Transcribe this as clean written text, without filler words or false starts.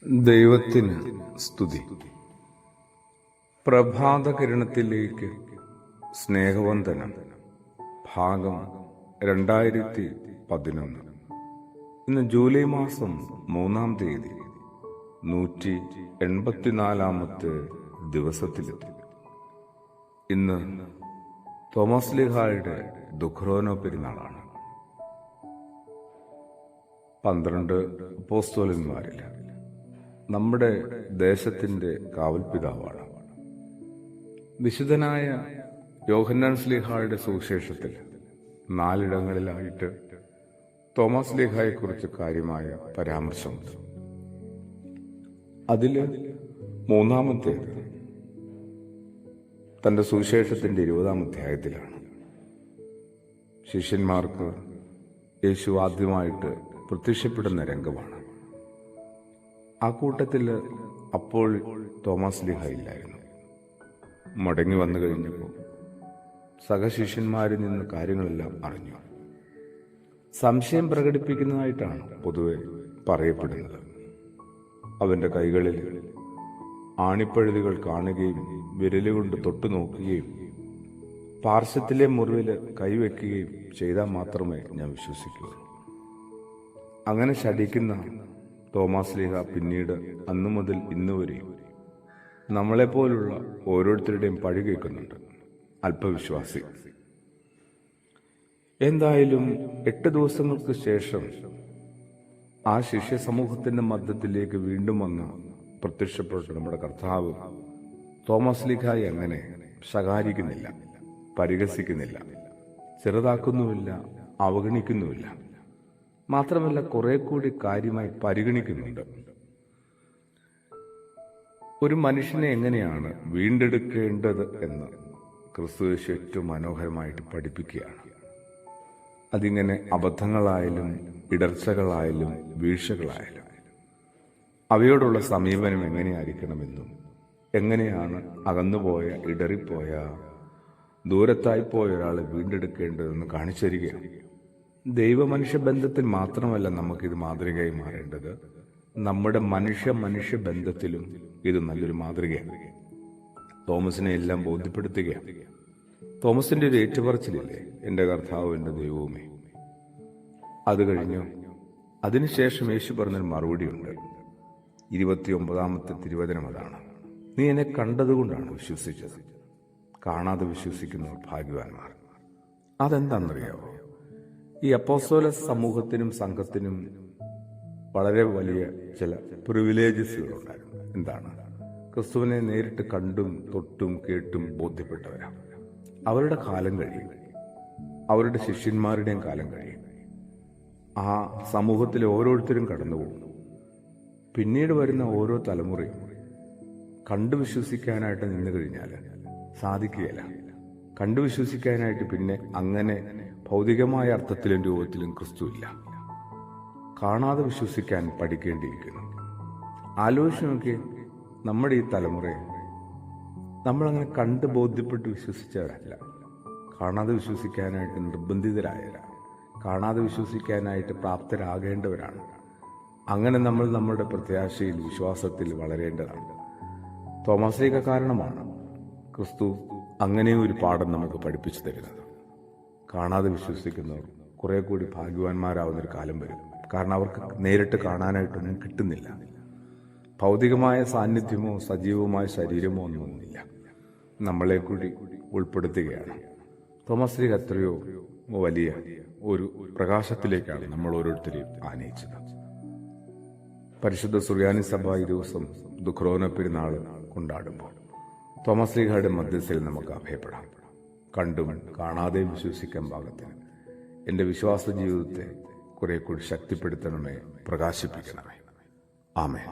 ദൈവത്തിന് സ്തുതി. പ്രഭാതകിരണത്തിലേക്ക് സ്നേഹവന്ദനം. ഭാഗം 2011. ഇന്ന് ജൂലൈ മാസം 3-ാം തീയതി 184-ാമത്തെ ദിവസത്തിലെത്തി. ഇന്ന് തോമസ് ലീഹായുടെ ദുഃഖ്രോനോ പെരുന്നാളാണ്. 12 അപ്പോസ്തലന്മാരിൽ നമ്മുടെ ദേശത്തിന്റെ കാവൽപിതാവാണ്. വിശുദ്ധനായ യോഹന്നാൻ ശ്ലീഹായുടെ സുവിശേഷത്തിൽ 4 ഇടങ്ങളിലായിട്ട് തോമസ് ലീഹായെക്കുറിച്ച് കാര്യമായ പരാമർശമുണ്ട്. അതിൽ 3-ാമത്തേത് തന്റെ സുവിശേഷത്തിന്റെ 20-ാം അധ്യായത്തിലാണ്. ശിഷ്യന്മാർക്ക് യേശു ആദ്യമായിട്ട് പ്രത്യക്ഷപ്പെടുന്ന രംഗമാണ്. ആ കൂട്ടത്തിൽ അപ്പോൾ തോമസ് ലീഹ ഇല്ലായിരുന്നു. മടങ്ങി വന്നു കഴിഞ്ഞപ്പോൾ സഹശിഷ്യന്മാരിൽ നിന്ന് കാര്യങ്ങളെല്ലാം അറിഞ്ഞു. സംശയം പ്രകടിപ്പിക്കുന്നതായിട്ടാണ് പൊതുവെ പറയപ്പെടുന്നത്. അവന്റെ കൈകളിൽ ആണിപ്പഴുതുകൾ കാണുകയും വിരലുകൊണ്ട് തൊട്ടു നോക്കുകയും പാർശ്വത്തിലെ മുറിവിൽ കൈവയ്ക്കുകയും ചെയ്താൽ മാത്രമേ ഞാൻ വിശ്വസിക്കൂ. അങ്ങനെ ശഠിക്കുന്ന തോമസ് ലീഹ പിന്നീട് അന്നു മുതൽ ഇന്നുവരെയും നമ്മളെപ്പോലുള്ള ഓരോരുത്തരുടെയും പഴി കേൾക്കുന്നുണ്ട്. അല്പവിശ്വാസി. എന്തായാലും 8 ദിവസങ്ങൾക്ക് ശേഷം ആ ശിഷ്യ സമൂഹത്തിന്റെ മധ്യത്തിലേക്ക് വീണ്ടും വന്ന് പ്രത്യക്ഷപ്പെട്ട നമ്മുടെ കർത്താവ് തോമസ് ലീഹായെ അങ്ങനെ ശകാരിക്കുന്നില്ല, പരിഹസിക്കുന്നില്ല, ചെറുതാക്കുന്നുമില്ല, അവഗണിക്കുന്നുമില്ല. മാത്രമല്ല കുറെ കൂടി കാര്യമായി പരിഗണിക്കുന്നുണ്ട്. ഒരു മനുഷ്യനെ എങ്ങനെയാണ് വീണ്ടെടുക്കേണ്ടത് എന്ന് ക്രിസ്തുയേശു ഏറ്റവും മനോഹരമായിട്ട് പഠിപ്പിക്കുകയാണ്. അതിങ്ങനെ അബദ്ധങ്ങളായാലും ഇടർച്ചകളായാലും വീഴ്ചകളായാലും അവയോടുള്ള സമീപനം എങ്ങനെയായിരിക്കണമെന്നും എങ്ങനെയാണ് അകന്നുപോയ, ഇടറിപ്പോയ, ദൂരത്തായിപ്പോയ ഒരാളെ വീണ്ടെടുക്കേണ്ടതെന്ന് കാണിച്ചു തരികയാണ്. ദൈവമനുഷ്യ ബന്ധത്തിൽ മാത്രമല്ല നമുക്കിത് മാതൃകയായി മാറേണ്ടത്, നമ്മുടെ മനുഷ്യ ബന്ധത്തിലും ഇത് നല്ലൊരു മാതൃകയാണ്. തോമസിനെ എല്ലാം ബോധ്യപ്പെടുത്തുകയാണ്. തോമസിന്റെ ഒരു ഏറ്റുപറച്ചിലില്ലേ, എന്റെ കർത്താവ്, എന്റെ ദൈവവുമേ. അത് കഴിഞ്ഞു അതിനുശേഷം യേശു പറഞ്ഞൊരു മറുപടിയുണ്ട്. 29-ാമത്തെ തിരുവചനം അതാണ്: നീ എന്നെ കണ്ടതുകൊണ്ടാണ് വിശ്വസിച്ചത്, കാണാതെ വിശ്വസിക്കുന്നവർ ഭാഗ്യവാന്മാർ. അതെന്താണെന്നറിയാവോ? ഈ അപ്പോസ്തല സമൂഹത്തിനും സംഘത്തിനും വളരെ വലിയ ചില പ്രിവിലേജസുകളുണ്ടായിരുന്നു. എന്താണ്? ക്രിസ്തുവിനെ നേരിട്ട് കണ്ടും തൊട്ടും കേട്ടും ബോധ്യപ്പെട്ടവരാണ്. അവരുടെ കാലം കഴിയും, അവരുടെ ശിഷ്യന്മാരുടെയും കാലം കഴിയും. ആ സമൂഹത്തിലെ ഓരോരുത്തരും കടന്നുപോകും. പിന്നീട് വരുന്ന ഓരോ തലമുറയും കണ്ടു വിശ്വസിക്കാനായിട്ട് നിന്നു കഴിഞ്ഞാൽ സാധിക്കുകയില്ല. കണ്ടു വിശ്വസിക്കാനായിട്ട് പിന്നെ അങ്ങനെ ഭൗതികമായ അർത്ഥത്തിലും രൂപത്തിലും ക്രിസ്തു ഇല്ല. കാണാതെ വിശ്വസിക്കാൻ പഠിക്കേണ്ടിയിരിക്കുന്നു. ആലോചിച്ച് നോക്കി, നമ്മുടെ ഈ തലമുറയെ നമ്മളങ്ങനെ കണ്ട് ബോധ്യപ്പെട്ട് വിശ്വസിച്ചവരല്ല, കാണാതെ വിശ്വസിക്കാനായിട്ട് നിർബന്ധിതരായവരാണ്, കാണാതെ വിശ്വസിക്കാനായിട്ട് പ്രാപ്തരാകേണ്ടവരാണ്. അങ്ങനെ നമ്മൾ നമ്മുടെ പ്രത്യാശയിൽ, വിശ്വാസത്തിൽ വളരേണ്ടതാണ്. തോമസ് ലീഹ കാരണമാണ് ക്രിസ്തു അങ്ങനെ ഒരു പാഠം നമുക്ക് പഠിപ്പിച്ചു തരുന്നത്. കാണാതെ വിശ്വസിക്കുന്നവർ കുറെ കൂടി ഭാഗ്യവാന്മാരാവുന്നൊരു കാലം വരും. കാരണം അവർക്ക് നേരിട്ട് കാണാനായിട്ടൊന്നും കിട്ടുന്നില്ല. ഭൗതികമായ സാന്നിധ്യമോ സജീവമായ ശരീരമോ ഒന്നുമില്ല. നമ്മളെ കൂടി ഉൾപ്പെടുത്തുകയാണ്. തോമസ് ലീഹ എത്രയോ വലിയ ഒരു പ്രകാശത്തിലേക്കാണ് നമ്മൾ ഓരോരുത്തരെയും ആനയിച്ചത്. പരിശുദ്ധ സുറിയാനി സഭ ഈ ദിവസം ദുഃഖ്രോനോ പെരുന്നാൾ കൊണ്ടാടുമ്പോൾ തോമസ് ലീഹയുടെ മധ്യസ്ഥയിൽ നമുക്ക് അഭയപ്പെടാം. കണ്ടും കാണാതെയും വിശ്വസിക്കാൻ പാകത്തിന് എൻ്റെ വിശ്വാസ ജീവിതത്തെ കുറെ കൂടി ശക്തിപ്പെടുത്തണമേ, പ്രകാശിപ്പിക്കണമേ. ആമേൻ.